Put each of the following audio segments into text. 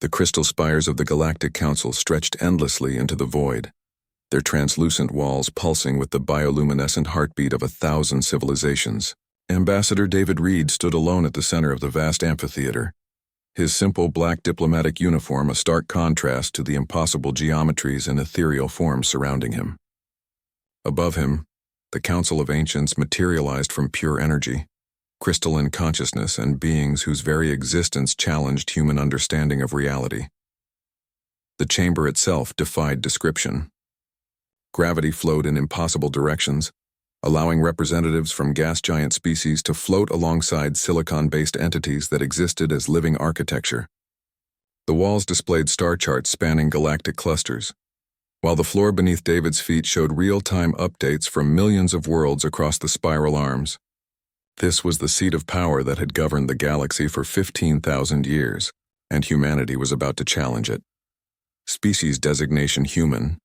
The crystal spires of the Galactic Council stretched endlessly into the void, their translucent walls pulsing with the bioluminescent heartbeat of 1,000 civilizations. Ambassador David Reed stood alone at the center of the vast amphitheater, his simple black diplomatic uniform a stark contrast to the impossible geometries and ethereal forms surrounding him. Above him, the Council of Ancients materialized from pure energy, crystalline consciousness and beings whose very existence challenged human understanding of reality. The chamber itself defied description. Gravity flowed in impossible directions, allowing representatives from gas giant species to float alongside silicon-based entities that existed as living architecture. The walls displayed star charts spanning galactic clusters, while the floor beneath David's feet showed real-time updates from millions of worlds across the spiral arms. This was the seat of power that had governed the galaxy for 15,000 years, and humanity was about to challenge it. Species designation human.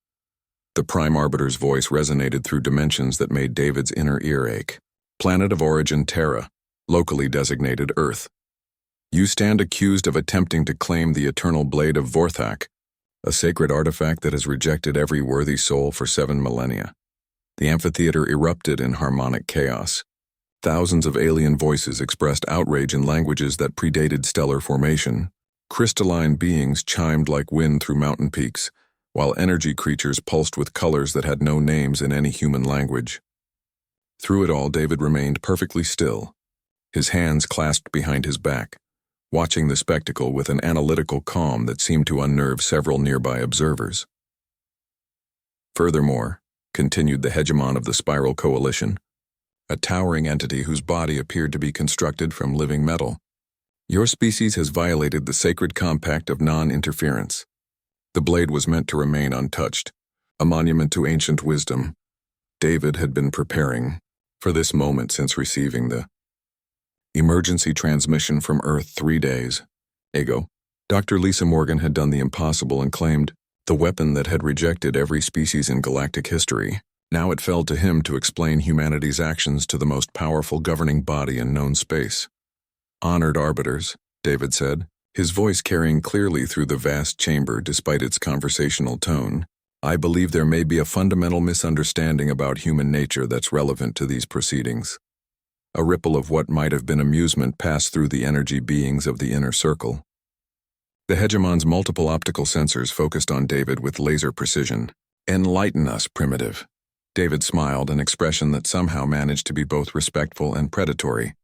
The Prime Arbiter's voice resonated through dimensions that made David's inner ear ache. Planet of origin Terra, locally designated Earth. You stand accused of attempting to claim the eternal blade of Vorthak, a sacred artifact that has rejected every worthy soul for 7 millennia. The amphitheater erupted in harmonic chaos. Thousands of alien voices expressed outrage in languages that predated stellar formation. Crystalline beings chimed like wind through mountain peaks, while energy creatures pulsed with colors that had no names in any human language. Through it all, David remained perfectly still, his hands clasped behind his back, watching the spectacle with an analytical calm that seemed to unnerve several nearby observers. Furthermore, continued the hegemon of the Spiral Coalition, a towering entity whose body appeared to be constructed from living metal, your species has violated the sacred compact of non-interference. The blade was meant to remain untouched, a monument to ancient wisdom. David had been preparing for this moment since receiving the emergency transmission from Earth 3 days ago. Dr. Lisa Morgan had done the impossible and claimed the weapon that had rejected every species in galactic history. Now it fell to him to explain humanity's actions to the most powerful governing body in known space. Honored arbiters, David said, his voice carrying clearly through the vast chamber despite its conversational tone. I believe there may be a fundamental misunderstanding about human nature that's relevant to these proceedings. A ripple of what might have been amusement passed through the energy beings of the inner circle. The hegemon's multiple optical sensors focused on David with laser precision. Enlighten us, primitive. David smiled, an expression that somehow managed to be both respectful and predatory.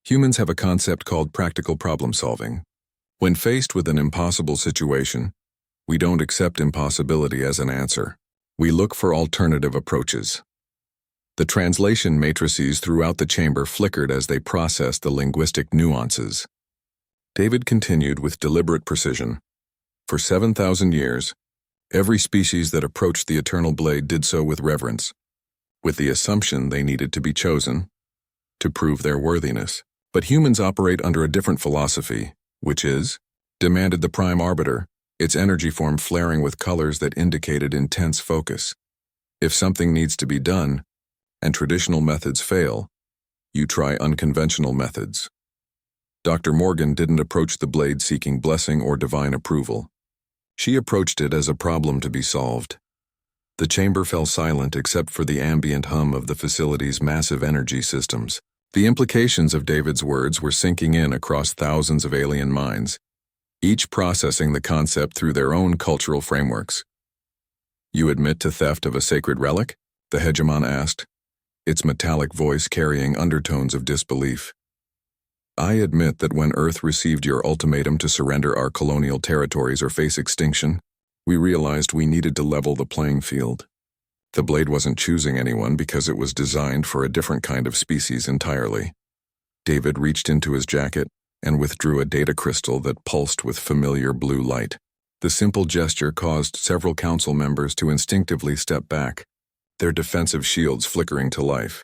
Humans have a concept called practical problem solving. When faced with an impossible situation, we don't accept impossibility as an answer. We look for alternative approaches. The translation matrices throughout the chamber flickered as they processed the linguistic nuances. David continued with deliberate precision. For 7,000 years, every species that approached the eternal blade did so with reverence, with the assumption they needed to be chosen to prove their worthiness. But humans operate under a different philosophy, which is, demanded the Prime Arbiter, its energy form flaring with colors that indicated intense focus. If something needs to be done, and traditional methods fail, you try unconventional methods. Dr. Morgan didn't approach the blade seeking blessing or divine approval. She approached it as a problem to be solved. The chamber fell silent except for the ambient hum of the facility's massive energy systems. The implications of David's words were sinking in across thousands of alien minds, each processing the concept through their own cultural frameworks. You admit to theft of a sacred relic? The hegemon asked, its metallic voice carrying undertones of disbelief. I admit that when Earth received your ultimatum to surrender our colonial territories or face extinction, we realized we needed to level the playing field. The blade wasn't choosing anyone because it was designed for a different kind of species entirely. David reached into his jacket and withdrew a data crystal that pulsed with familiar blue light. The simple gesture caused several council members to instinctively step back, their defensive shields flickering to life.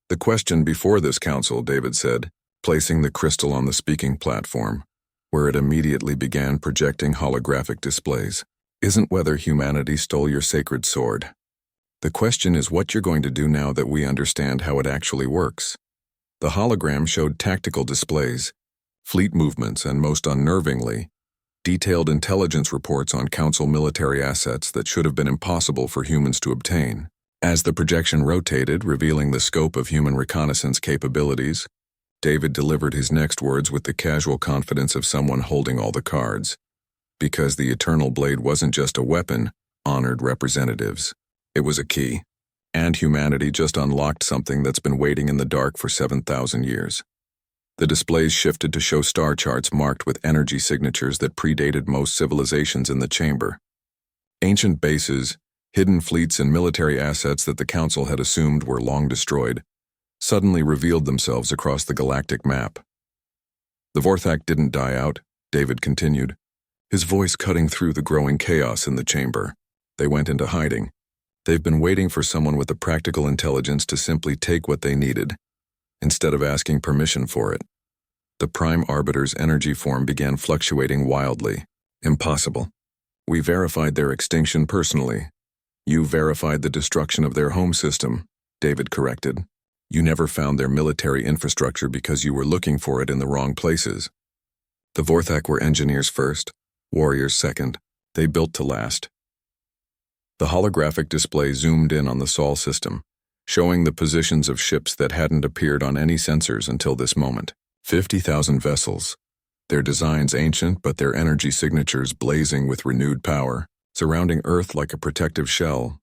The question before this council, David said, placing the crystal on the speaking platform, where it immediately began projecting holographic displays, isn't whether humanity stole your sacred sword. The question is what you're going to do now that we understand how it actually works. The hologram showed tactical displays, fleet movements, and most unnervingly, detailed intelligence reports on Council military assets that should have been impossible for humans to obtain. As the projection rotated, revealing the scope of human reconnaissance capabilities, David delivered his next words with the casual confidence of someone holding all the cards. Because the Eternal Blade wasn't just a weapon, honored representatives. It was a key. And humanity just unlocked something that's been waiting in the dark for 7,000 years. The displays shifted to show star charts marked with energy signatures that predated most civilizations in the chamber. Ancient bases, hidden fleets and military assets that the Council had assumed were long destroyed, suddenly revealed themselves across the galactic map. The Vorthak didn't die out, David continued, his voice cutting through the growing chaos in the chamber. They went into hiding. They've been waiting for someone with the practical intelligence to simply take what they needed, instead of asking permission for it. The Prime Arbiter's energy form began fluctuating wildly. Impossible. We verified their extinction personally. You verified the destruction of their home system, David corrected. You never found their military infrastructure because you were looking for it in the wrong places. The Vorthak were engineers first, warriors second. They built to last. The holographic display zoomed in on the Sol system, showing the positions of ships that hadn't appeared on any sensors until this moment. 50,000 vessels, their designs ancient but their energy signatures blazing with renewed power, surrounding Earth like a protective shell.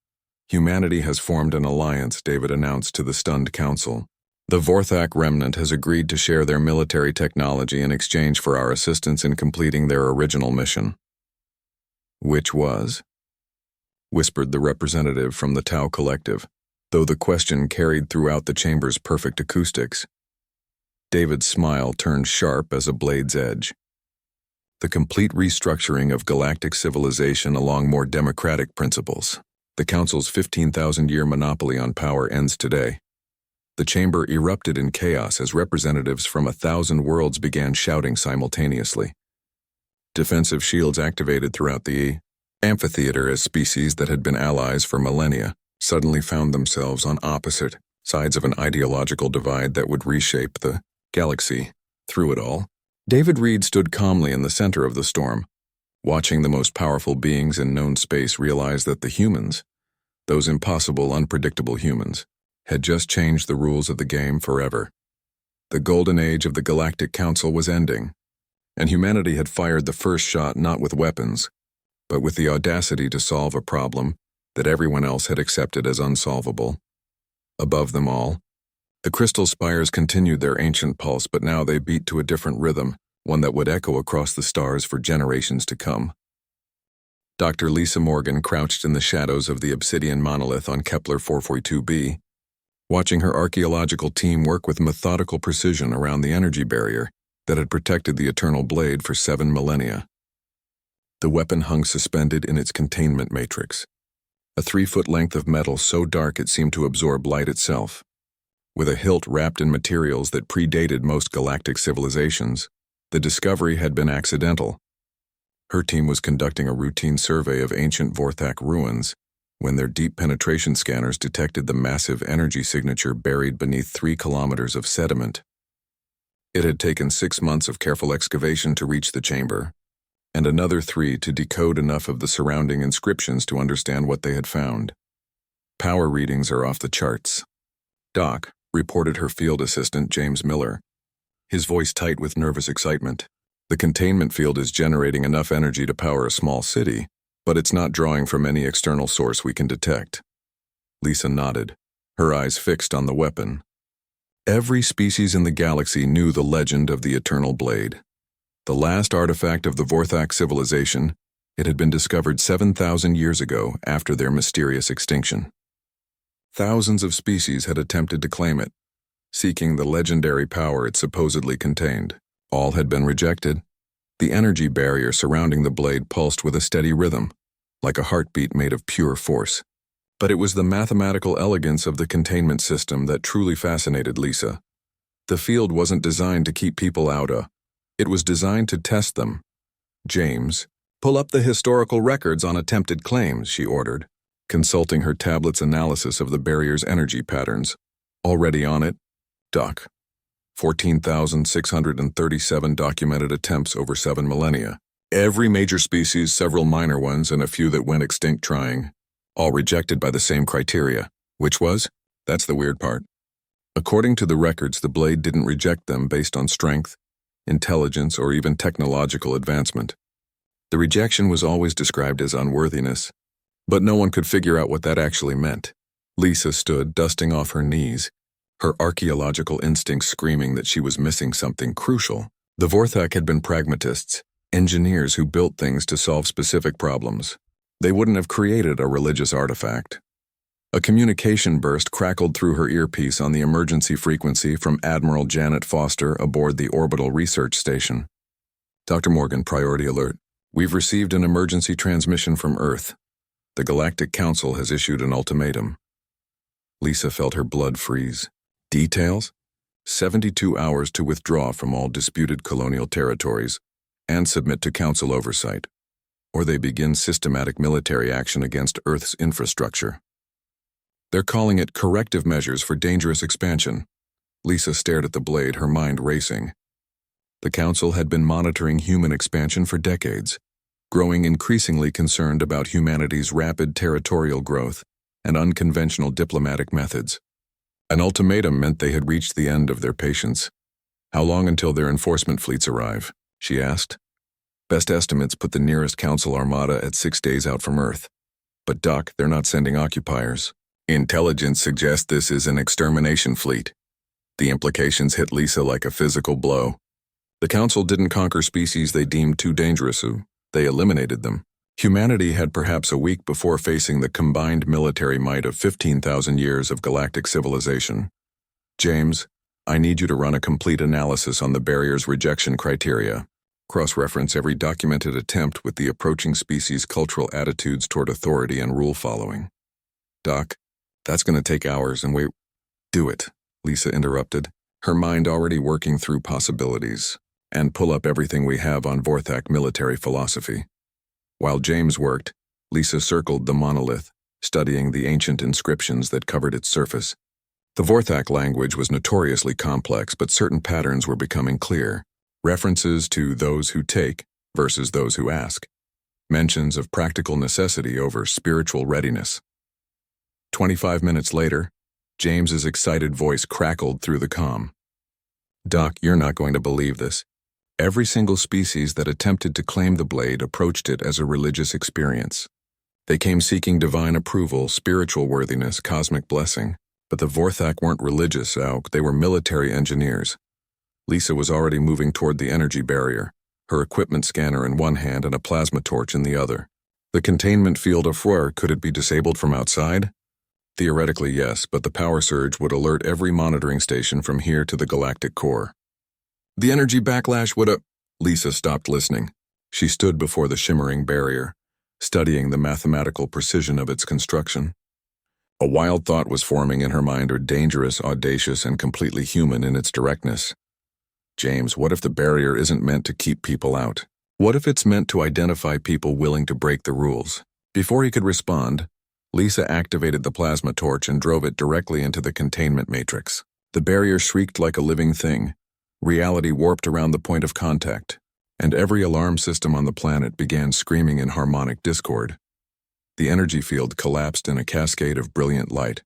Humanity has formed an alliance, David announced to the stunned Council. The Vorthak remnant has agreed to share their military technology in exchange for our assistance in completing their original mission. Which was? Whispered the representative from the Tau Collective, though the question carried throughout the chamber's perfect acoustics. David's smile turned sharp as a blade's edge. The complete restructuring of galactic civilization along more democratic principles. The Council's 15,000-year monopoly on power ends today. The chamber erupted in chaos as representatives from 1,000 worlds began shouting simultaneously. Defensive shields activated throughout the amphitheater as species that had been allies for millennia suddenly found themselves on opposite sides of an ideological divide that would reshape the galaxy. Through it all, David Reed stood calmly in the center of the storm, watching the most powerful beings in known space realize that the humans, those impossible, unpredictable humans, had just changed the rules of the game forever. The golden age of the Galactic Council was ending, and humanity had fired the first shot not with weapons, but with the audacity to solve a problem that everyone else had accepted as unsolvable. Above them all, the crystal spires continued their ancient pulse, but now they beat to a different rhythm, one that would echo across the stars for generations to come. Dr. Lisa Morgan crouched in the shadows of the obsidian monolith on Kepler 442b, watching her archaeological team work with methodical precision around the energy barrier that had protected the Eternal Blade for 7 millennia. The weapon hung suspended in its containment matrix, a 3-foot length of metal so dark it seemed to absorb light itself. With a hilt wrapped in materials that predated most galactic civilizations, the discovery had been accidental. Her team was conducting a routine survey of ancient Vorthak ruins when their deep penetration scanners detected the massive energy signature buried beneath 3 kilometers of sediment. It had taken 6 months of careful excavation to reach the chamber, and another 3 to decode enough of the surrounding inscriptions to understand what they had found. Power readings are off the charts. Doc, reported her field assistant James Miller, his voice tight with nervous excitement. The containment field is generating enough energy to power a small city, but it's not drawing from any external source we can detect. Lisa nodded, her eyes fixed on the weapon. Every species in the galaxy knew the legend of the Eternal Blade. The last artifact of the Vorthak civilization, it had been discovered 7,000 years ago after their mysterious extinction. Thousands of species had attempted to claim it, seeking the legendary power it supposedly contained. All had been rejected. The energy barrier surrounding the blade pulsed with a steady rhythm, like a heartbeat made of pure force. But it was the mathematical elegance of the containment system that truly fascinated Lisa. The field wasn't designed to keep people out. It was designed to test them. James, pull up the historical records on attempted claims, she ordered, consulting her tablet's analysis of the barrier's energy patterns. Already on it, Doc. 14,637 documented attempts over 7 millennia. Every major species, several minor ones, and a few that went extinct trying. All rejected by the same criteria. Which was? That's the weird part. According to the records, the blade didn't reject them based on strength, intelligence, or even technological advancement. The rejection was always described as unworthiness, but no one could figure out what that actually meant. Lisa stood, dusting off her knees, her archaeological instincts screaming that she was missing something crucial. The Vorthak had been pragmatists, engineers who built things to solve specific problems. They wouldn't have created a religious artifact. A communication burst crackled through her earpiece on the emergency frequency from Admiral Janet Foster aboard the Orbital Research Station. Dr. Morgan, priority alert. We've received an emergency transmission from Earth. The Galactic Council has issued an ultimatum. Lisa felt her blood freeze. Details? 72 hours to withdraw from all disputed colonial territories and submit to Council oversight, or they begin systematic military action against Earth's infrastructure. They're calling it corrective measures for dangerous expansion. Lisa stared at the blade, her mind racing. The Council had been monitoring human expansion for decades, growing increasingly concerned about humanity's rapid territorial growth and unconventional diplomatic methods. An ultimatum meant they had reached the end of their patience. How long until their enforcement fleets arrive? She asked. Best estimates put the nearest Council armada at 6 days out from Earth. But Doc, they're not sending occupiers. Intelligence suggests this is an extermination fleet. The implications hit Lisa like a physical blow. The Council didn't conquer species they deemed too dangerous. They eliminated them. Humanity had perhaps a week before facing the combined military might of 15,000 years of galactic civilization. James, I need you to run a complete analysis on the barrier's rejection criteria. Cross-reference every documented attempt with the approaching species' cultural attitudes toward authority and rule following. Doc, that's going to take hours and wait. Do it, Lisa interrupted, her mind already working through possibilities, and pull up everything we have on Vorthak military philosophy. While James worked, Lisa circled the monolith, studying the ancient inscriptions that covered its surface. The Vorthak language was notoriously complex, but certain patterns were becoming clear. References to those who take versus those who ask. Mentions of practical necessity over spiritual readiness. 25 minutes later, James's excited voice crackled through the comm. Doc, you're not going to believe this. Every single species that attempted to claim the blade approached it as a religious experience. They came seeking divine approval, spiritual worthiness, cosmic blessing. But the Vorthak weren't religious, Auk, they were military engineers. Lisa was already moving toward the energy barrier, her equipment scanner in one hand and a plasma torch in the other. The containment field of Rohr, could it be disabled from outside? Theoretically, yes, but the power surge would alert every monitoring station from here to the galactic core. The energy backlash would Lisa stopped listening. She stood before the shimmering barrier, studying the mathematical precision of its construction. A wild thought was forming in her mind, dangerous, audacious, and completely human in its directness. James, what if the barrier isn't meant to keep people out? What if it's meant to identify people willing to break the rules? Before he could respond, Lisa activated the plasma torch and drove it directly into the containment matrix. The barrier shrieked like a living thing. Reality warped around the point of contact, and every alarm system on the planet began screaming in harmonic discord. The energy field collapsed in a cascade of brilliant light,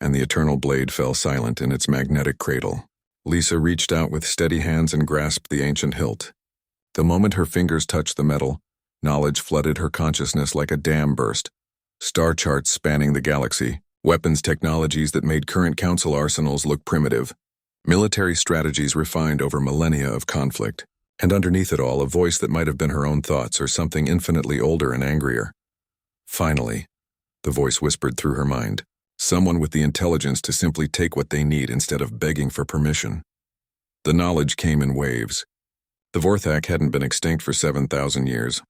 and the eternal blade fell silent in its magnetic cradle. Lisa reached out with steady hands and grasped the ancient hilt. The moment her fingers touched the metal, knowledge flooded her consciousness like a dam burst. Star charts spanning the galaxy, weapons technologies that made current Council arsenals look primitive, military strategies refined over millennia of conflict, and underneath it all a voice that might have been her own thoughts or something infinitely older and angrier. Finally, the voice whispered through her mind, someone with the intelligence to simply take what they need instead of begging for permission. The knowledge came in waves. The Vorthak hadn't been extinct for 7,000 years.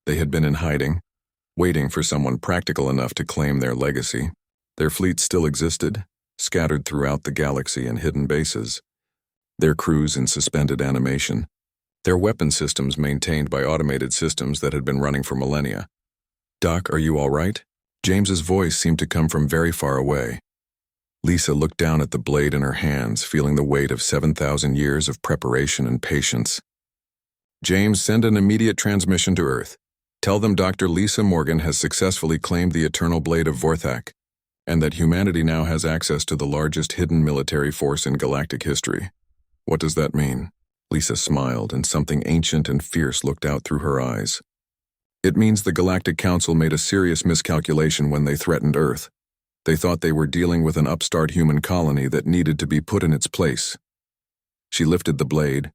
They had been in hiding, waiting for someone practical enough to claim their legacy. Their fleets still existed, scattered throughout the galaxy in hidden bases, their crews in suspended animation, their weapon systems maintained by automated systems that had been running for millennia. Doc, are you all right? James's voice seemed to come from very far away. Lisa looked down at the blade in her hands, feeling the weight of 7,000 years of preparation and patience. James, send an immediate transmission to Earth. Tell them Dr. Lisa Morgan has successfully claimed the Eternal Blade of Vorthak, and that humanity now has access to the largest hidden military force in galactic history. What does that mean? Lisa smiled, and something ancient and fierce looked out through her eyes. It means the Galactic Council made a serious miscalculation when they threatened Earth. They thought they were dealing with an upstart human colony that needed to be put in its place. She lifted the blade,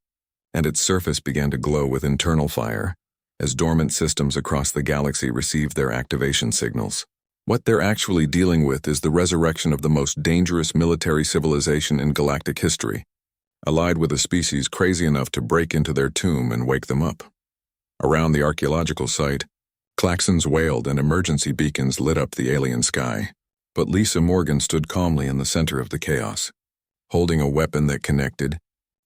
and its surface began to glow with internal fire, as dormant systems across the galaxy received their activation signals. What they're actually dealing with is the resurrection of the most dangerous military civilization in galactic history, allied with a species crazy enough to break into their tomb and wake them up. Around the archaeological site, klaxons wailed and emergency beacons lit up the alien sky. But Lisa Morgan stood calmly in the center of the chaos, holding a weapon that connected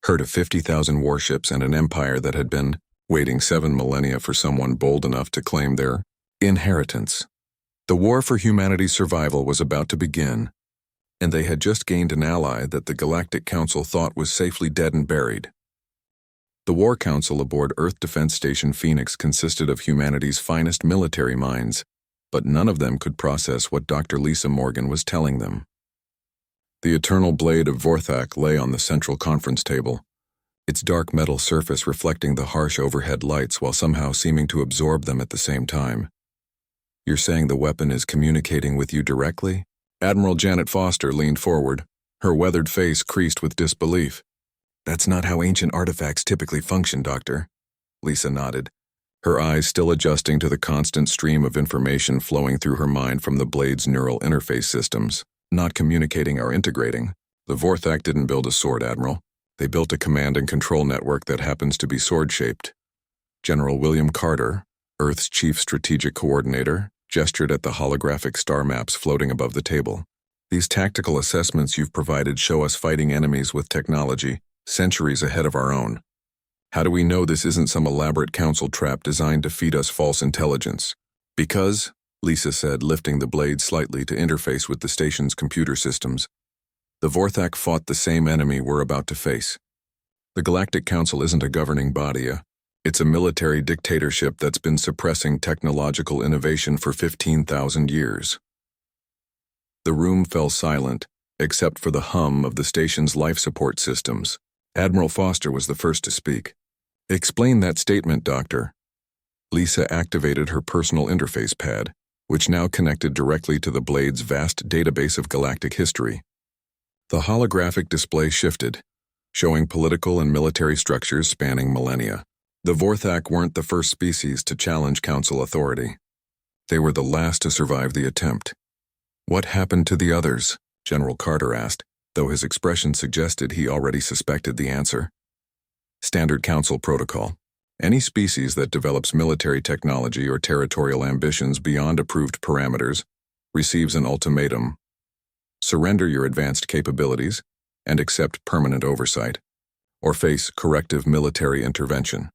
her to 50,000 warships and an empire that had been waiting 7 millennia for someone bold enough to claim their inheritance. The war for humanity's survival was about to begin, and they had just gained an ally that the Galactic Council thought was safely dead and buried. The War Council aboard Earth Defense Station Phoenix consisted of humanity's finest military minds, but none of them could process what Dr. Lisa Morgan was telling them. The Eternal Blade of Vorthak lay on the central conference table, its dark metal surface reflecting the harsh overhead lights while somehow seeming to absorb them at the same time. You're saying the weapon is communicating with you directly? Admiral Janet Foster leaned forward, her weathered face creased with disbelief. That's not how ancient artifacts typically function, Doctor. Lisa nodded, her eyes still adjusting to the constant stream of information flowing through her mind from the blade's neural interface systems. Not communicating or integrating. The Vorthak didn't build a sword, Admiral. They built a command and control network that happens to be sword-shaped. General William Carter, Earth's chief strategic coordinator, gestured at the holographic star maps floating above the table. These tactical assessments you've provided show us fighting enemies with technology centuries ahead of our own. How do we know this isn't some elaborate council trap designed to feed us false intelligence? Because, Lisa said, lifting the blade slightly to interface with the station's computer systems, the Vorthak fought the same enemy we're about to face. The Galactic Council isn't a governing body, it's a military dictatorship that's been suppressing technological innovation for 15,000 years. The room fell silent, except for the hum of the station's life support systems. Admiral Foster was the first to speak. Explain that statement, Doctor. Lisa activated her personal interface pad, which now connected directly to the blade's vast database of galactic history. The holographic display shifted, showing political and military structures spanning millennia. The Vorthak weren't the first species to challenge Council authority. They were the last to survive the attempt. What happened to the others? General Carter asked, though his expression suggested he already suspected the answer. Standard Council protocol. Any species that develops military technology or territorial ambitions beyond approved parameters receives an ultimatum. Surrender your advanced capabilities and accept permanent oversight, or face corrective military intervention.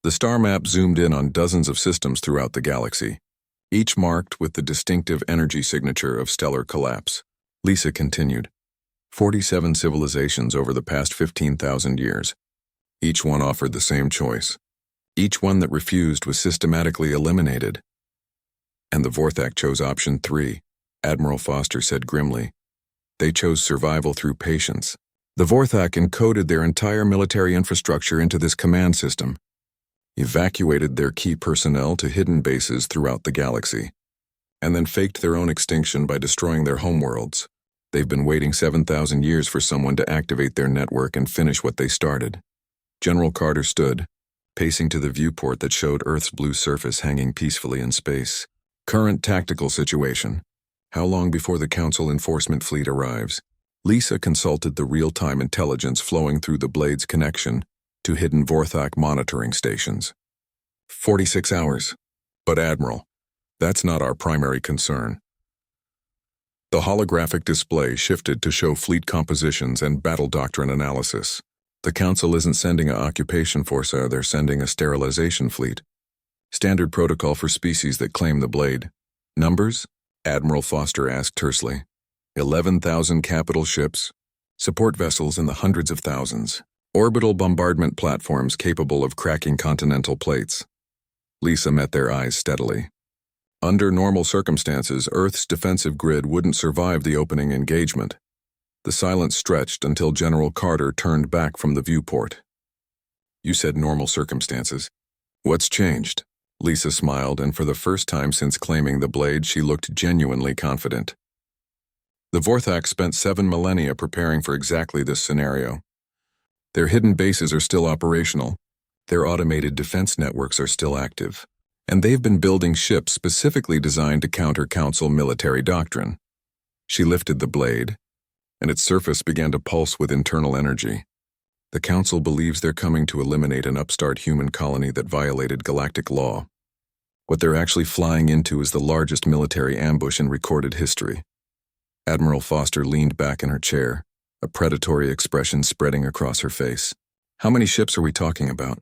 The star map zoomed in on dozens of systems throughout the galaxy, each marked with the distinctive energy signature of stellar collapse. Lisa continued, 47 civilizations over the past 15,000 years. Each one offered the same choice. Each one that refused was systematically eliminated. And the Vorthak chose option 3, Admiral Foster said grimly. They chose survival through patience. The Vorthak encoded their entire military infrastructure into this command system, evacuated their key personnel to hidden bases throughout the galaxy, and then faked their own extinction by destroying their homeworlds. They've been waiting 7,000 years for someone to activate their network and finish what they started. General Carter stood, pacing to the viewport that showed Earth's blue surface hanging peacefully in space. Current tactical situation. How long before the Council enforcement fleet arrives? Lisa consulted the real-time intelligence flowing through the blade's connection to hidden Vorthak monitoring stations. 46 hours. But Admiral, that's not our primary concern. The holographic display shifted to show fleet compositions and battle doctrine analysis. The Council isn't sending an occupation force, they're sending a sterilization fleet. Standard protocol for species that claim the blade. Numbers? Admiral Foster asked tersely. 11,000 capital ships, support vessels in the hundreds of thousands. Orbital bombardment platforms capable of cracking continental plates. Lisa met their eyes steadily. Under normal circumstances, Earth's defensive grid wouldn't survive the opening engagement. The silence stretched until General Carter turned back from the viewport. You said normal circumstances. What's changed? Lisa smiled, and for the first time since claiming the blade, she looked genuinely confident. The Vorthak spent 7 millennia preparing for exactly this scenario. Their hidden bases are still operational. Their automated defense networks are still active. And they've been building ships specifically designed to counter Council military doctrine. She lifted the blade, and its surface began to pulse with internal energy. The Council believes they're coming to eliminate an upstart human colony that violated galactic law. What they're actually flying into is the largest military ambush in recorded history. Admiral Foster leaned back in her chair, a predatory expression spreading across her face. How many ships are we talking about?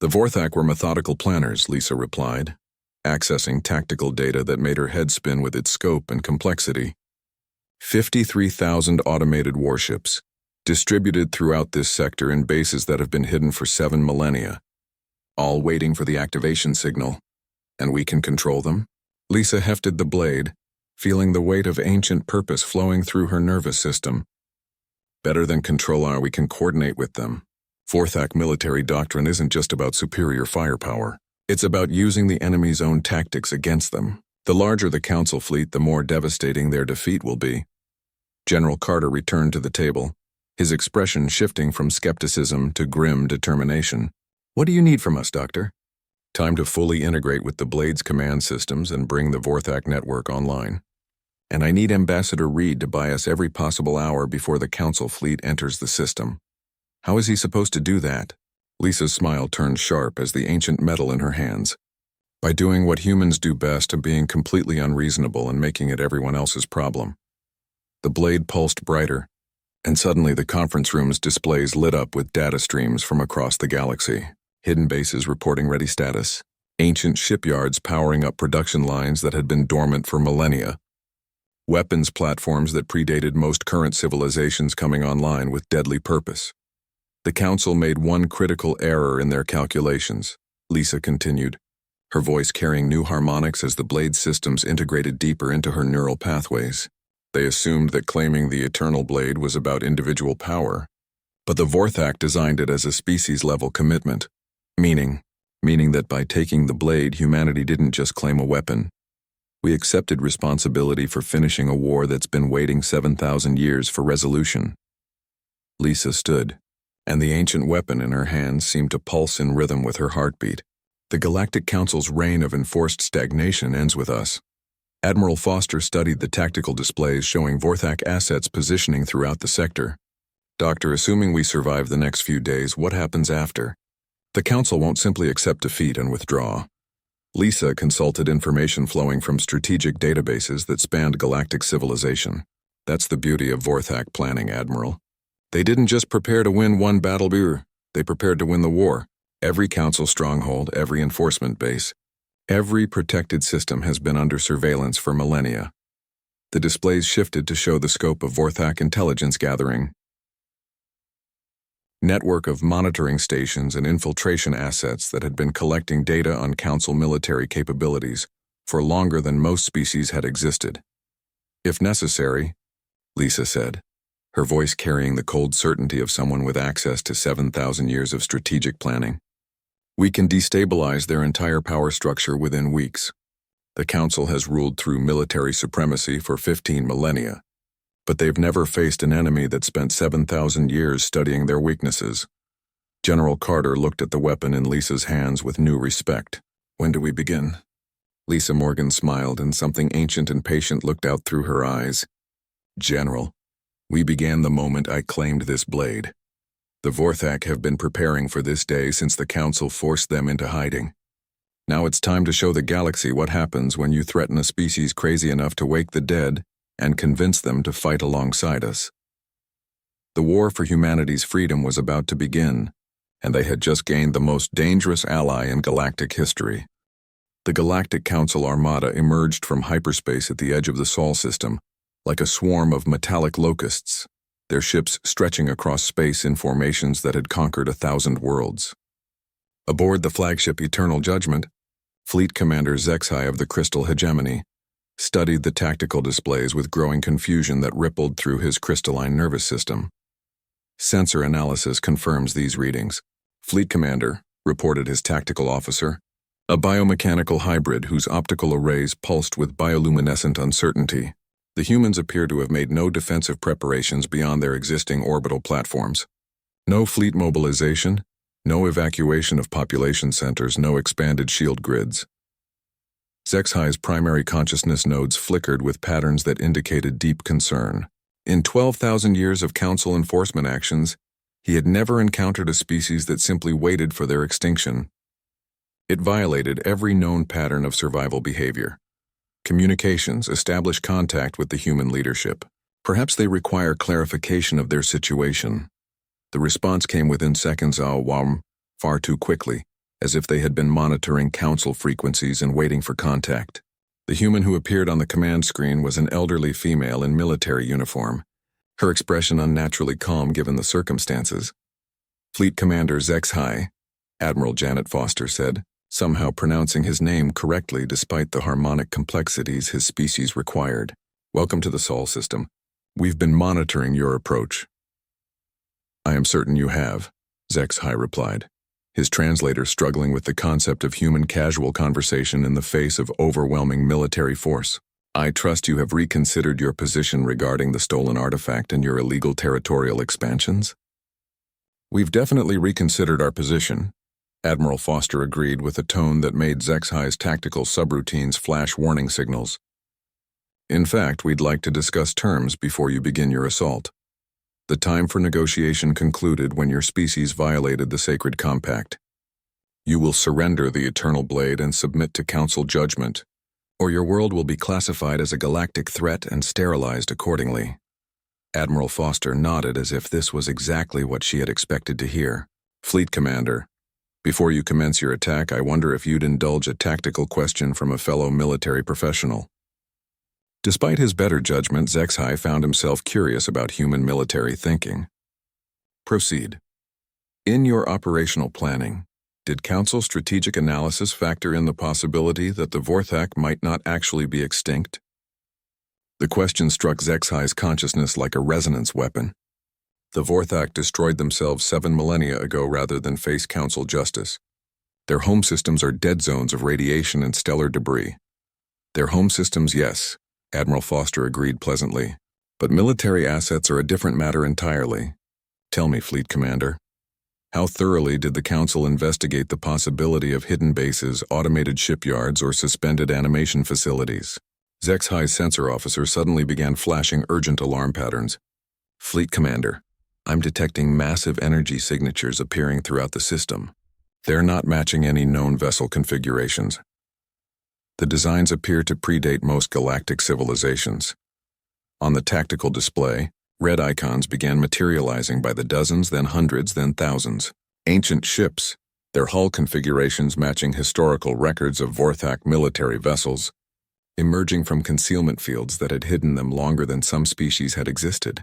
The Vorthak were methodical planners, Lisa replied, accessing tactical data that made her head spin with its scope and complexity. 53,000 automated warships, distributed throughout this sector in bases that have been hidden for 7 millennia, all waiting for the activation signal. And we can control them? Lisa hefted the blade, feeling the weight of ancient purpose flowing through her nervous system. Better than control, we can coordinate with them. Vorthak military doctrine isn't just about superior firepower. It's about using the enemy's own tactics against them. The larger the Council fleet, the more devastating their defeat will be. General Carter returned to the table, his expression shifting from skepticism to grim determination. What do you need from us, Doctor? Time to fully integrate with the Blade's command systems and bring the Vorthak network online. And I need Ambassador Reed to buy us every possible hour before the Council fleet enters the system. How is he supposed to do that? Lisa's smile turned sharp as the ancient metal in her hands. By doing what humans do best, of being completely unreasonable and making it everyone else's problem. The blade pulsed brighter, and suddenly the conference room's displays lit up with data streams from across the galaxy. Hidden bases reporting ready status. Ancient shipyards powering up production lines that had been dormant for millennia. Weapons platforms that predated most current civilizations coming online with deadly purpose. The Council made one critical error in their calculations, Lisa continued, her voice carrying new harmonics as the blade systems integrated deeper into her neural pathways. They assumed that claiming the Eternal Blade was about individual power, but the Vorthak designed it as a species-level commitment, meaning that by taking the blade, humanity didn't just claim a weapon. We accepted responsibility for finishing a war that's been waiting 7,000 years for resolution. Lisa stood, and the ancient weapon in her hands seemed to pulse in rhythm with her heartbeat. The Galactic Council's reign of enforced stagnation ends with us. Admiral Foster studied the tactical displays showing Vorthak assets positioning throughout the sector. Doctor, assuming we survive the next few days, what happens after? The Council won't simply accept defeat and withdraw. Lisa consulted information flowing from strategic databases that spanned galactic civilization. That's the beauty of Vorthak planning, Admiral. They didn't just prepare to win one battle, they prepared to win the war. Every Council stronghold, every enforcement base, every protected system has been under surveillance for millennia. The displays shifted to show the scope of Vorthak intelligence gathering. Network of monitoring stations and infiltration assets that had been collecting data on Council military capabilities for longer than most species had existed. If necessary, Lisa said, her voice carrying the cold certainty of someone with access to 7,000 years of strategic planning. We can destabilize their entire power structure within weeks. The Council has ruled through military supremacy for 15 millennia, but they've never faced an enemy that spent 7,000 years studying their weaknesses. General Carter looked at the weapon in Lisa's hands with new respect. When do we begin? Lisa Morgan smiled, and something ancient and patient looked out through her eyes. General, we began the moment I claimed this blade. The Vorthak have been preparing for this day since the Council forced them into hiding. Now it's time to show the galaxy what happens when you threaten a species crazy enough to wake the dead and convince them to fight alongside us. The war for humanity's freedom was about to begin, and they had just gained the most dangerous ally in galactic history. The Galactic Council Armada emerged from hyperspace at the edge of the Sol system, like a swarm of metallic locusts. their ships stretching across space in formations that had conquered 1,000 worlds. Aboard the flagship Eternal Judgment, Fleet Commander Zexhai of the Crystal Hegemony studied the tactical displays with growing confusion that rippled through his crystalline nervous system. Sensor analysis confirms these readings. Fleet Commander, reported his tactical officer, a biomechanical hybrid whose optical arrays pulsed with bioluminescent uncertainty. The humans appear to have made no defensive preparations beyond their existing orbital platforms. No fleet mobilization, no evacuation of population centers, no expanded shield grids. Zexhai's primary consciousness nodes flickered with patterns that indicated deep concern. In 12,000 years of Council enforcement actions, he had never encountered a species that simply waited for their extinction. It violated every known pattern of survival behavior. Communications establish contact with the human leadership. Perhaps they require clarification of their situation. The response came within seconds, far too quickly, as if they had been monitoring council frequencies and waiting for contact. The human who appeared on the command screen was an elderly female in military uniform, her expression unnaturally calm given the circumstances. Fleet Commander Zexhai, Admiral Janet Foster said, somehow pronouncing his name correctly despite the harmonic complexities his species required. Welcome to the Sol system. We've been monitoring your approach. I am certain you have, Zexhai replied, his translator struggling with the concept of human casual conversation in the face of overwhelming military force. I trust you have reconsidered your position regarding the stolen artifact and your illegal territorial expansions? We've definitely reconsidered our position, Admiral Foster agreed with a tone that made Zexhai's tactical subroutines flash warning signals. In fact, we'd like to discuss terms before you begin your assault. The time for negotiation concluded when your species violated the sacred compact. You will surrender the Eternal Blade and submit to Council judgment, or your world will be classified as a galactic threat and sterilized accordingly. Admiral Foster nodded as if this was exactly what she had expected to hear. Fleet Commander, before you commence your attack, I wonder if you'd indulge a tactical question from a fellow military professional. Despite his better judgment, Zexhai found himself curious about human military thinking. Proceed. In your operational planning, did Council strategic analysis factor in the possibility that the Vorthak might not actually be extinct? The question struck Zexhai's consciousness like a resonance weapon. The Vorthak destroyed themselves 7 millennia ago rather than face Council justice. Their home systems are dead zones of radiation and stellar debris. Their home systems, yes, Admiral Foster agreed pleasantly, but military assets are a different matter entirely. Tell me, Fleet Commander, how thoroughly did the Council investigate the possibility of hidden bases, automated shipyards, or suspended animation facilities? Zexhai's sensor officer suddenly began flashing urgent alarm patterns. Fleet Commander, I'm detecting massive energy signatures appearing throughout the system. They're not matching any known vessel configurations. The designs appear to predate most galactic civilizations. On the tactical display, red icons began materializing by the dozens, then hundreds, then thousands. Ancient ships, their hull configurations matching historical records of Vorthak military vessels, emerging from concealment fields that had hidden them longer than some species had existed.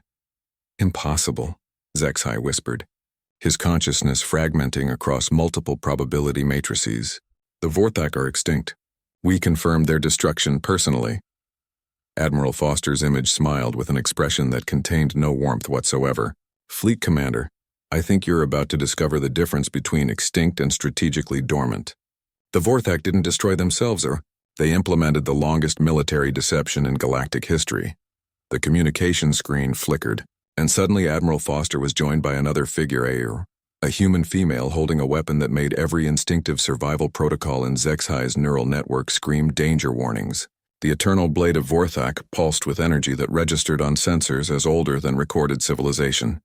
Impossible, Zexhai whispered, his consciousness fragmenting across multiple probability matrices. The Vorthak are extinct. We confirmed their destruction personally. Admiral Foster's image smiled with an expression that contained no warmth whatsoever. Fleet Commander, I think you're about to discover the difference between extinct and strategically dormant. The Vorthak didn't destroy themselves, or they implemented the longest military deception in galactic history. The communication screen flickered, and suddenly Admiral Foster was joined by another figure, a human female holding a weapon that made every instinctive survival protocol in Zexhai's neural network scream danger warnings. The Eternal Blade of Vorthak pulsed with energy that registered on sensors as older than recorded civilization.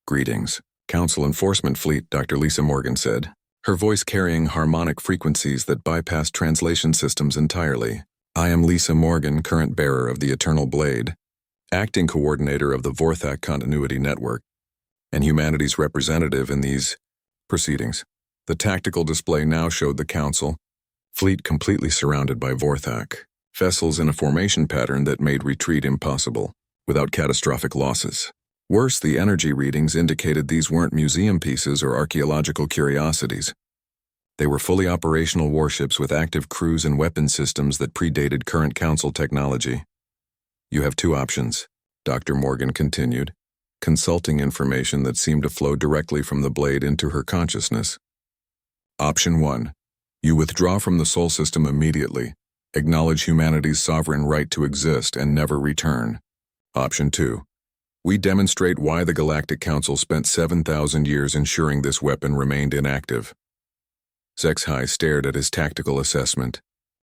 Greetings, Council Enforcement Fleet, Dr. Lisa Morgan said, her voice carrying harmonic frequencies that bypassed translation systems entirely. I am Lisa Morgan, current bearer of the Eternal Blade, acting coordinator of the Vorthak Continuity Network, and humanity's representative in these proceedings. The tactical display now showed the Council fleet completely surrounded by Vorthak, vessels in a formation pattern that made retreat impossible, without catastrophic losses. Worse, the energy readings indicated these weren't museum pieces or archaeological curiosities. They were fully operational warships with active crews and weapon systems that predated current Council technology. You have two options, Dr. Morgan continued, consulting information that seemed to flow directly from the blade into her consciousness. Option 1. You withdraw from the Sol system immediately, acknowledge humanity's sovereign right to exist, and never return. Option 2. We demonstrate why the Galactic Council spent 7,000 years ensuring this weapon remained inactive. HFY stared at his tactical assessment,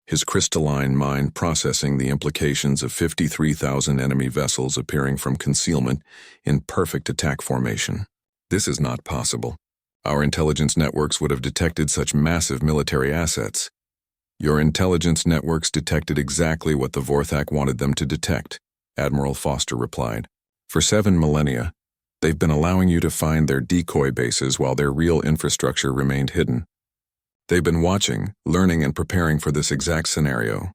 his crystalline mind processing the implications of 53,000 enemy vessels appearing from concealment in perfect attack formation. This is not possible. Our intelligence networks would have detected such massive military assets. Your intelligence networks detected exactly what the Vorthak wanted them to detect, Admiral Foster replied. For 7 millennia, they've been allowing you to find their decoy bases while their real infrastructure remained hidden. They've been watching, learning, and preparing for this exact scenario.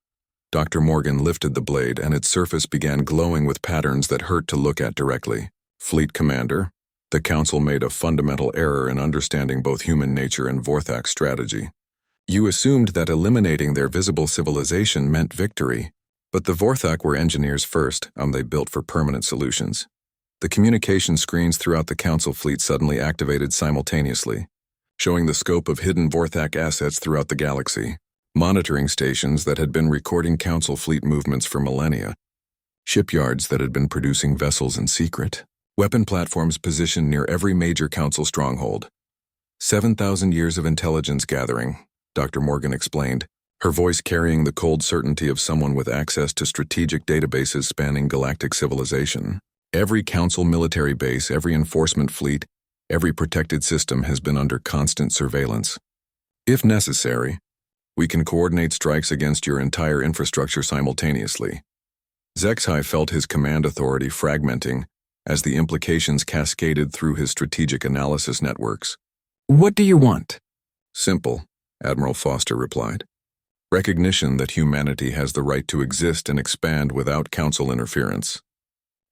Dr. Morgan lifted the blade, and its surface began glowing with patterns that hurt to look at directly. Fleet Commander, the Council made a fundamental error in understanding both human nature and Vorthak strategy. You assumed that eliminating their visible civilization meant victory, but the Vorthak were engineers first, and they built for permanent solutions. The communication screens throughout the Council fleet suddenly activated simultaneously, showing the scope of hidden Vorthak assets throughout the galaxy, monitoring stations that had been recording Council fleet movements for millennia, shipyards that had been producing vessels in secret, weapon platforms positioned near every major Council stronghold. 7,000 years of intelligence gathering, Dr. Morgan explained, her voice carrying the cold certainty of someone with access to strategic databases spanning galactic civilization. Every Council military base, every enforcement fleet, every protected system has been under constant surveillance. If necessary, we can coordinate strikes against your entire infrastructure simultaneously. HFY felt his command authority fragmenting as the implications cascaded through his strategic analysis networks. What do you want? Simple, Admiral Foster replied. Recognition that humanity has the right to exist and expand without Council interference.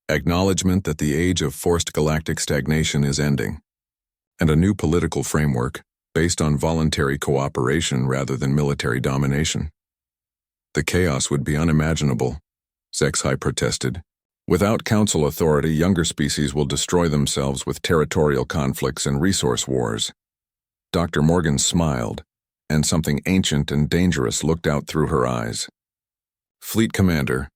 Acknowledgement that the age of forced galactic stagnation is ending. And a new political framework based on voluntary cooperation rather than military domination. The chaos would be unimaginable, HFY protested. Without Council authority, younger species will destroy themselves with territorial conflicts and resource wars. Dr. Morgan smiled, and something ancient and dangerous looked out through her eyes. Fleet Commander,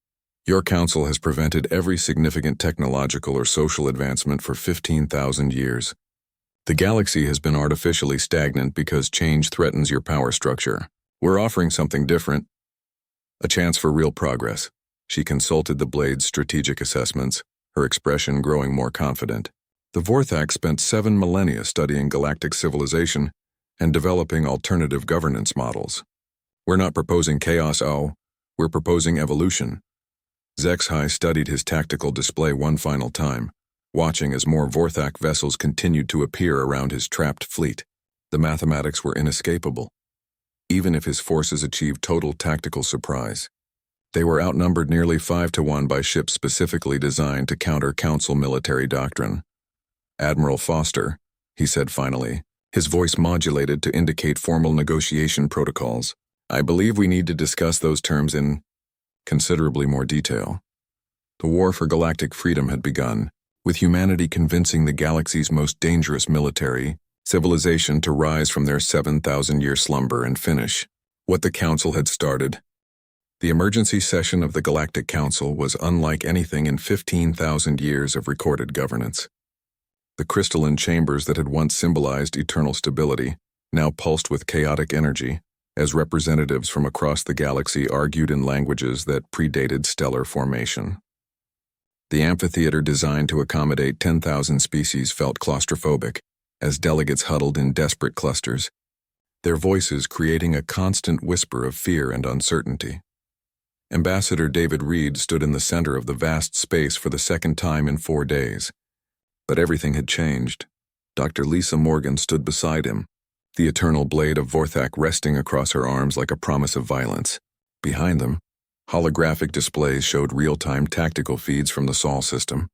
your Council has prevented every significant technological or social advancement for 15,000 years. The galaxy has been artificially stagnant because change threatens your power structure. We're offering something different. A chance for real progress. She consulted the blade's strategic assessments, her expression growing more confident. The Vorthak spent 7 millennia studying galactic civilization and developing alternative governance models. We're not proposing chaos, we're proposing evolution. HFY studied his tactical display one final time, watching as more Vorthak vessels continued to appear around his trapped fleet. The mathematics were inescapable. Even if his forces achieved total tactical surprise, they were outnumbered nearly 5-to-1 by ships specifically designed to counter Council military doctrine. Admiral Foster, he said finally, his voice modulated to indicate formal negotiation protocols. I believe we need to discuss those terms in considerably more detail. The war for galactic freedom had begun, with humanity convincing the galaxy's most dangerous military civilization to rise from their 7,000-year slumber and finish what the Council had started. The emergency session of the Galactic Council was unlike anything in 15,000 years of recorded governance. The crystalline chambers that had once symbolized eternal stability now pulsed with chaotic energy as representatives from across the galaxy argued in languages that predated stellar formation. The amphitheater designed to accommodate 10,000 species felt claustrophobic as delegates huddled in desperate clusters, their voices creating a constant whisper of fear and uncertainty. Ambassador David Reed stood in the center of the vast space for the second time in 4 days. But everything had changed. Dr. Lisa Morgan stood beside him, the eternal blade of Vorthak resting across her arms like a promise of violence. Behind them, holographic displays showed real-time tactical feeds from the Sol system.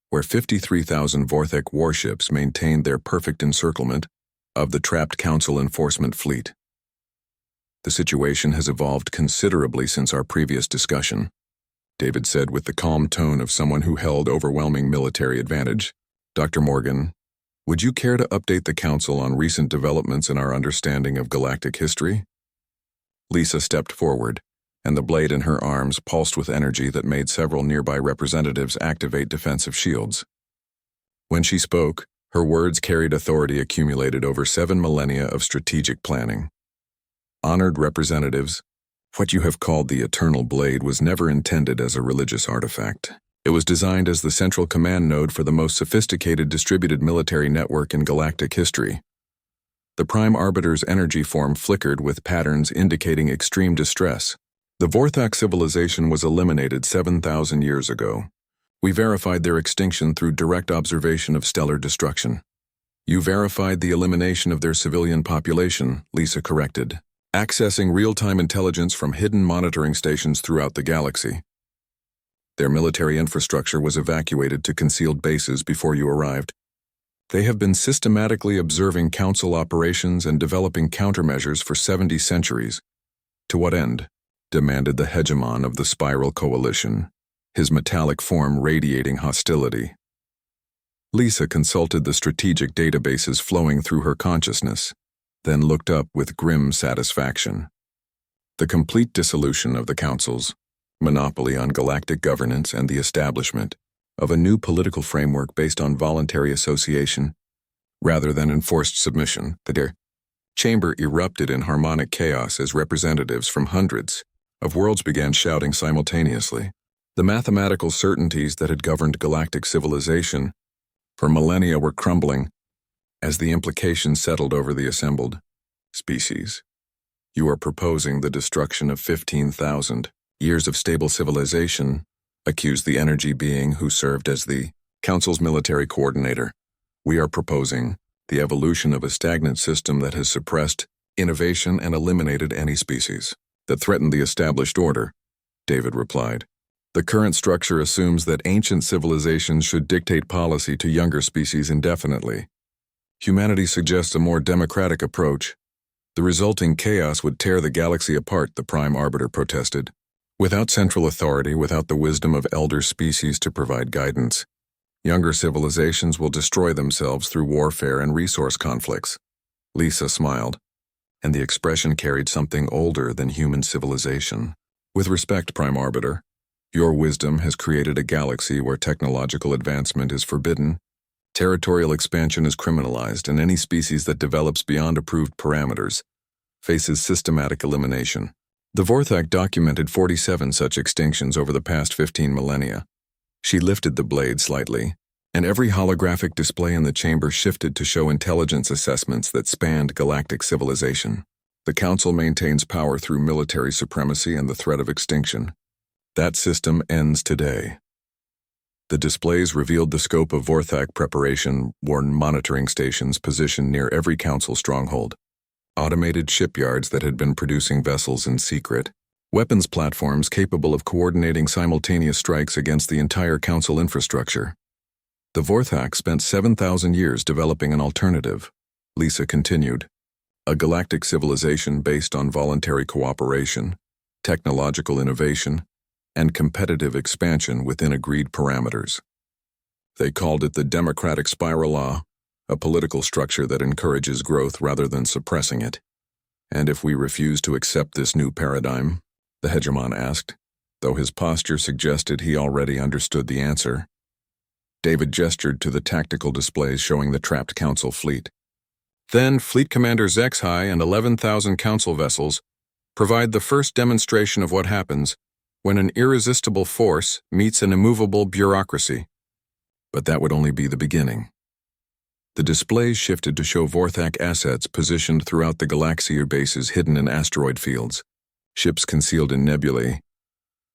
where 53,000 Vorthek warships maintained their perfect encirclement of the trapped Council enforcement fleet. The situation has evolved considerably since our previous discussion, David said with the calm tone of someone who held overwhelming military advantage. Dr. Morgan, would you care to update the Council on recent developments in our understanding of galactic history? Lisa stepped forward, and the blade in her arms pulsed with energy that made several nearby representatives activate defensive shields. When she spoke, her words carried authority accumulated over 7 millennia of strategic planning. Honored representatives, what you have called the Eternal Blade was never intended as a religious artifact. It was designed as the central command node for the most sophisticated distributed military network in galactic history. The Prime Arbiter's energy form flickered with patterns indicating extreme distress. The Vorthak civilization was eliminated 7,000 years ago. We verified their extinction through direct observation of stellar destruction. You verified the elimination of their civilian population, Lisa corrected, accessing real-time intelligence from hidden monitoring stations throughout the galaxy. Their military infrastructure was evacuated to concealed bases before you arrived. They have been systematically observing Council operations and developing countermeasures for 70 centuries. To what end? Demanded the hegemon of the Spiral Coalition, his metallic form radiating hostility. Lisa consulted the strategic databases flowing through her consciousness, then looked up with grim satisfaction. The complete dissolution of the Council's monopoly on galactic governance and the establishment of a new political framework based on voluntary association rather than enforced submission. The chamber erupted in harmonic chaos as representatives from hundreds of worlds began shouting simultaneously. The mathematical certainties that had governed galactic civilization for millennia were crumbling as the implications settled over the assembled species. You are proposing the destruction of 15,000 years of stable civilization, accused the energy being who served as the Council's military coordinator. We are proposing the evolution of a stagnant system that has suppressed innovation and eliminated any species that threatened the established order, David replied. The current structure assumes that ancient civilizations should dictate policy to younger species indefinitely. Humanity suggests a more democratic approach. The resulting chaos would tear the galaxy apart, the Prime Arbiter protested. Without central authority, without the wisdom of elder species to provide guidance, younger civilizations will destroy themselves through warfare and resource conflicts. Lisa smiled, and the expression carried something older than human civilization. With respect, Prime Arbiter, your wisdom has created a galaxy where technological advancement is forbidden, territorial expansion is criminalized, and any species that develops beyond approved parameters faces systematic elimination. The Vorthak documented 47 such extinctions over the past 15 millennia. She lifted the blade slightly, and every holographic display in the chamber shifted to show intelligence assessments that spanned galactic civilization. The Council maintains power through military supremacy and the threat of extinction. That system ends today. The displays revealed the scope of Vorthak preparation, worn monitoring stations positioned near every Council stronghold, automated shipyards that had been producing vessels in secret, weapons platforms capable of coordinating simultaneous strikes against the entire Council infrastructure. The Vorthak spent 7,000 years developing an alternative, Lisa continued, a galactic civilization based on voluntary cooperation, technological innovation, and competitive expansion within agreed parameters. They called it the democratic spiral law, a political structure that encourages growth rather than suppressing it. And if we refuse to accept this new paradigm, the hegemon asked, though his posture suggested he already understood the answer. David gestured to the tactical displays showing the trapped Council fleet. Then Fleet Commander Zexhai and 11,000 Council vessels provide the first demonstration of what happens when an irresistible force meets an immovable bureaucracy. But that would only be the beginning. The displays shifted to show Vorthak assets positioned throughout the galaxier bases hidden in asteroid fields, ships concealed in nebulae,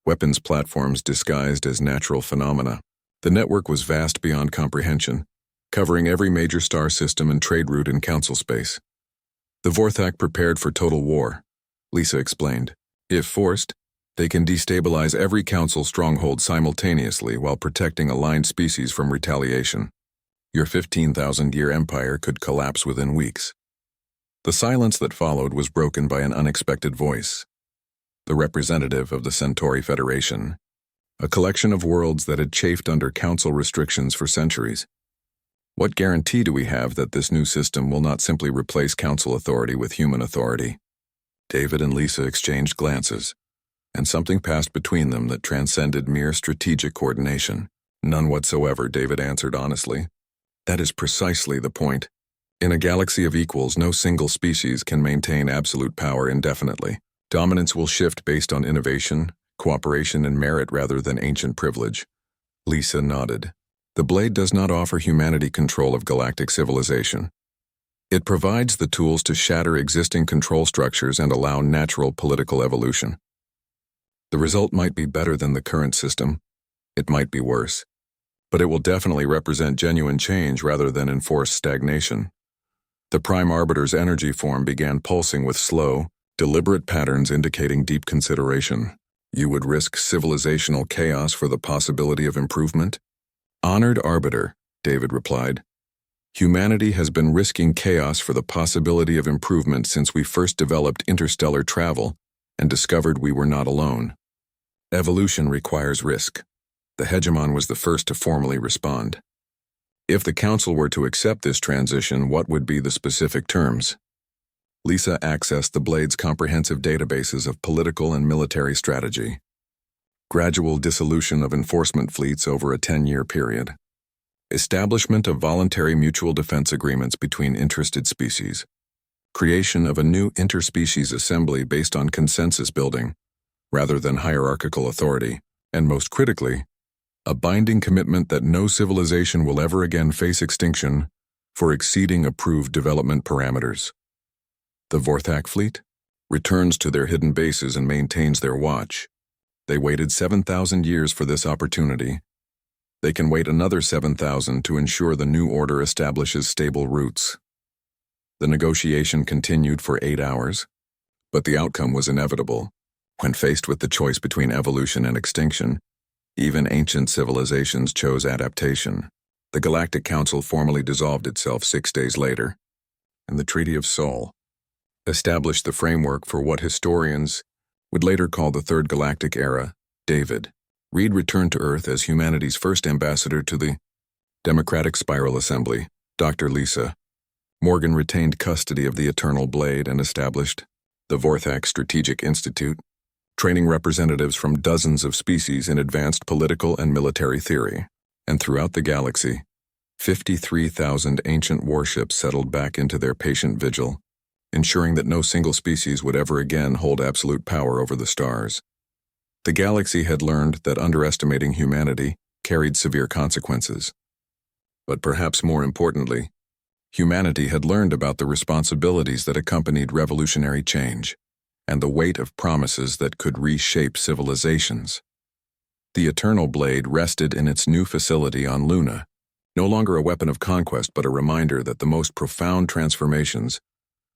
weapons platforms disguised as natural phenomena. The network was vast beyond comprehension, covering every major star system and trade route in Council space. The Vorthak prepared for total war, Lisa explained. If forced, They can destabilize every council stronghold simultaneously while protecting aligned species from retaliation. Your 15,000-year empire could collapse within weeks. The silence that followed was broken by an unexpected voice. The representative of the Centauri Federation, a collection of worlds that had chafed under council restrictions for centuries. What guarantee do we have that this new system will not simply replace council authority with human authority? David and Lisa exchanged glances, and something passed between them that transcended mere strategic coordination. None whatsoever, David answered honestly. That is precisely the point. In a galaxy of equals, no single species can maintain absolute power indefinitely. Dominance will shift based on innovation, cooperation, and merit rather than ancient privilege. Lisa nodded. The blade does not offer humanity control of galactic civilization. It provides the tools to shatter existing control structures and allow natural political evolution. The result might be better than the current system. It might be worse. But it will definitely represent genuine change rather than enforced stagnation. The Prime Arbiter's energy form began pulsing with slow, deliberate patterns indicating deep consideration. You would risk civilizational chaos for the possibility of improvement? Honored Arbiter, David replied. Humanity has been risking chaos for the possibility of improvement since we first developed interstellar travel and discovered we were not alone. Evolution requires risk. The hegemon was the first to formally respond. If the Council were to accept this transition, what would be the specific terms? Lisa accessed the Blade's comprehensive databases of political and military strategy. Gradual dissolution of enforcement fleets over a 10-year period. Establishment of voluntary mutual defense agreements between interested species. Creation of a new interspecies assembly based on consensus building, rather than hierarchical authority. And most critically, a binding commitment that no civilization will ever again face extinction for exceeding approved development parameters. The Vorthak fleet returns to their hidden bases and maintains their watch. They waited 7,000 years for this opportunity. They can wait another 7,000 to ensure the new order establishes stable roots. The negotiation continued for 8 hours, but the outcome was inevitable. When faced with the choice between evolution and extinction, even ancient civilizations chose adaptation. The Galactic Council formally dissolved itself 6 days later, and the Treaty of Sol established the framework for what historians would later call the Third Galactic Era. David Reed returned to Earth as humanity's first ambassador to the Democratic Spiral Assembly. Dr. Lisa Morgan retained custody of the Eternal Blade and established the Vorthak Strategic Institute, training representatives from dozens of species in advanced political and military theory. And throughout the galaxy, 53,000 ancient warships settled back into their patient vigil, ensuring that no single species would ever again hold absolute power over the stars. The galaxy had learned that underestimating humanity carried severe consequences. But perhaps more importantly, humanity had learned about the responsibilities that accompanied revolutionary change, and the weight of promises that could reshape civilizations. The Eternal Blade rested in its new facility on Luna, no longer a weapon of conquest but a reminder that the most profound transformations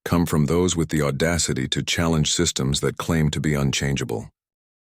come from those with the audacity to challenge systems that claim to be unchangeable.